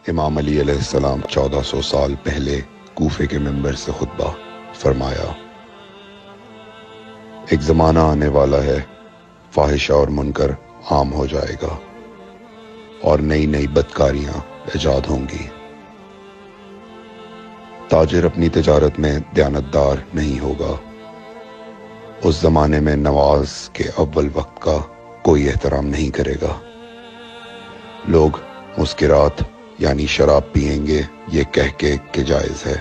امام علی علیہ السلام 1400 سال پہلے کوفے کے منبر سے خطبہ فرمایا، ایک زمانہ آنے والا ہے، فاحشہ اور منکر عام ہو جائے گا اور نئی نئی بدکاریاں ایجاد ہوں گی۔ تاجر اپنی تجارت میں دیانتدار نہیں ہوگا۔ اس زمانے میں نماز کے اول وقت کا کوئی احترام نہیں کرے گا۔ لوگ مسکرات یعنی شراب پئیں گے یہ کہہ کے کہ جائز ہے۔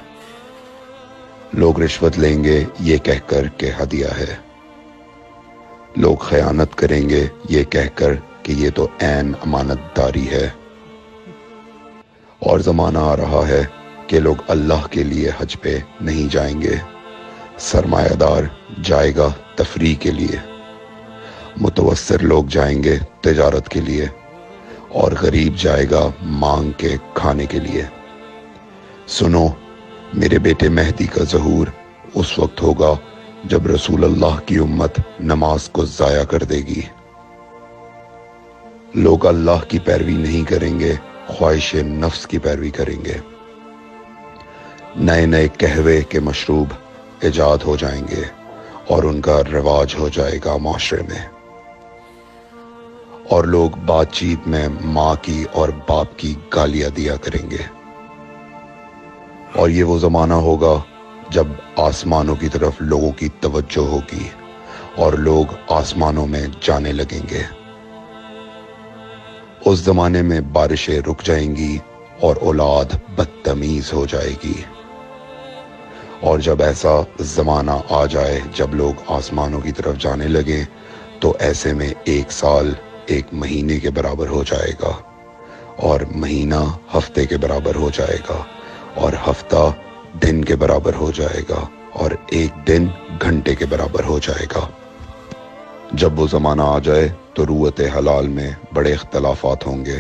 لوگ رشوت لیں گے یہ کہہ کر کہ ہدیہ ہے۔ لوگ خیانت کریں گے یہ کہہ کر کہ یہ تو عین امانت داری ہے۔ اور زمانہ آ رہا ہے کہ لوگ اللہ کے لیے حج پہ نہیں جائیں گے، سرمایہ دار جائے گا تفریح کے لیے، متوسر لوگ جائیں گے تجارت کے لیے، اور غریب جائے گا مانگ کے کھانے کے لیے۔ سنو، میرے بیٹے مہدی کا ظہور اس وقت ہوگا جب رسول اللہ کی امت نماز کو ضائع کر دے گی۔ لوگ اللہ کی پیروی نہیں کریں گے، خواہش نفس کی پیروی کریں گے۔ نئے نئے قہوے کے مشروب ایجاد ہو جائیں گے اور ان کا رواج ہو جائے گا معاشرے میں، اور لوگ بات چیت میں ماں کی اور باپ کی گالیاں دیا کریں گے۔ اور یہ وہ زمانہ ہوگا جب آسمانوں کی طرف لوگوں کی توجہ ہوگی اور لوگ آسمانوں میں جانے لگیں گے۔ اس زمانے میں بارشیں رک جائیں گی اور اولاد بدتمیز ہو جائے گی۔ اور جب ایسا زمانہ آ جائے جب لوگ آسمانوں کی طرف جانے لگیں تو ایسے میں ایک سال ایک مہینے کے برابر ہو جائے گا، اور مہینہ ہفتے کے برابر ہو جائے گا، اور ہفتہ دن کے برابر ہو جائے گا، اور ایک دن گھنٹے کے برابر ہو جائے گا۔ جب وہ زمانہ آ جائے تو روت حلال میں بڑے اختلافات ہوں گے۔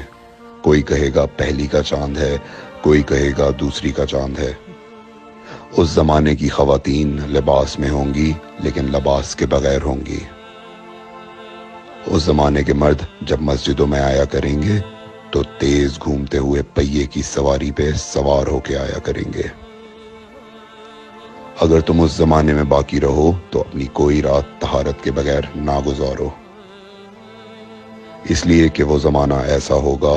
کوئی کہے گا پہلی کا چاند ہے، کوئی کہے گا دوسری کا چاند ہے۔ اس زمانے کی خواتین لباس میں ہوں گی لیکن لباس کے بغیر ہوں گی۔ اس زمانے کے مرد جب مسجدوں میں آیا کریں گے تو تیز گھومتے ہوئے پہیے کی سواری پہ سوار ہو کے آیا کریں گے۔ اگر تم اس زمانے میں باقی رہو تو اپنی کوئی رات طہارت کے بغیر نہ گزارو، اس لیے کہ وہ زمانہ ایسا ہوگا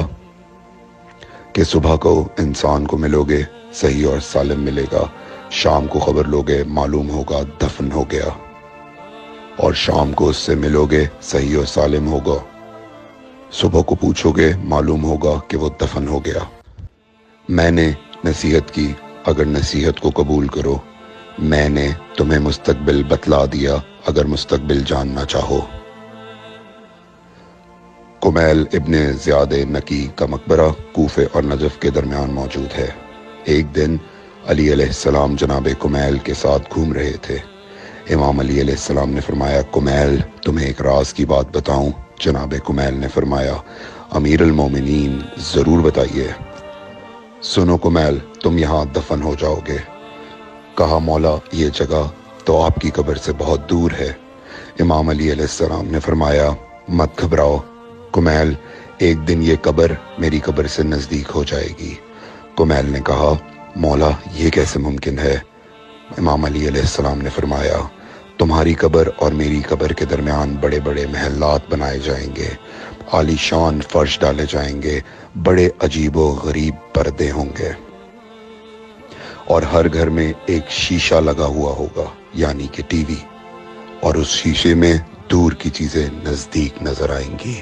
کہ صبح کو انسان کو ملو گے صحیح اور سالم ملے گا، شام کو خبر لوگے معلوم ہوگا دفن ہو گیا، اور شام کو اس سے ملو گے صحیح اور سالم ہوگا، صبح کو پوچھو گے معلوم ہوگا کہ وہ دفن ہو گیا۔ میں نے نصیحت کی، اگر نصیحت کو قبول کرو، میں نے تمہیں مستقبل بتلا دیا اگر مستقبل جاننا چاہو۔ کمیل ابن زیاد نکی کا مقبرہ کوفے اور نجف کے درمیان موجود ہے۔ ایک دن علی علیہ السلام جناب کمیل کے ساتھ گھوم رہے تھے۔ امام علی علیہ السلام نے فرمایا، کمیل تمہیں ایک راز کی بات بتاؤں؟ جناب کمیل نے فرمایا، امیر المومنین ضرور بتائیے۔ سنو کمیل، تم یہاں دفن ہو جاؤ گے۔ کہا، مولا یہ جگہ تو آپ کی قبر سے بہت دور ہے۔ امام علی علیہ السلام نے فرمایا، مت گھبراؤ کمیل، ایک دن یہ قبر میری قبر سے نزدیک ہو جائے گی۔ کمیل نے کہا، مولا یہ کیسے ممکن ہے؟ امام علی علیہ السلام نے فرمایا، تمہاری قبر اور میری قبر کے درمیان بڑے بڑے محلات بنائے جائیں گے، عالی شان فرش ڈالے جائیں گے، بڑے عجیب و غریب پردے ہوں گے، اور ہر گھر میں ایک شیشہ لگا ہوا ہوگا یعنی کہ ٹی وی، اور اس شیشے میں دور کی چیزیں نزدیک نظر آئیں گی۔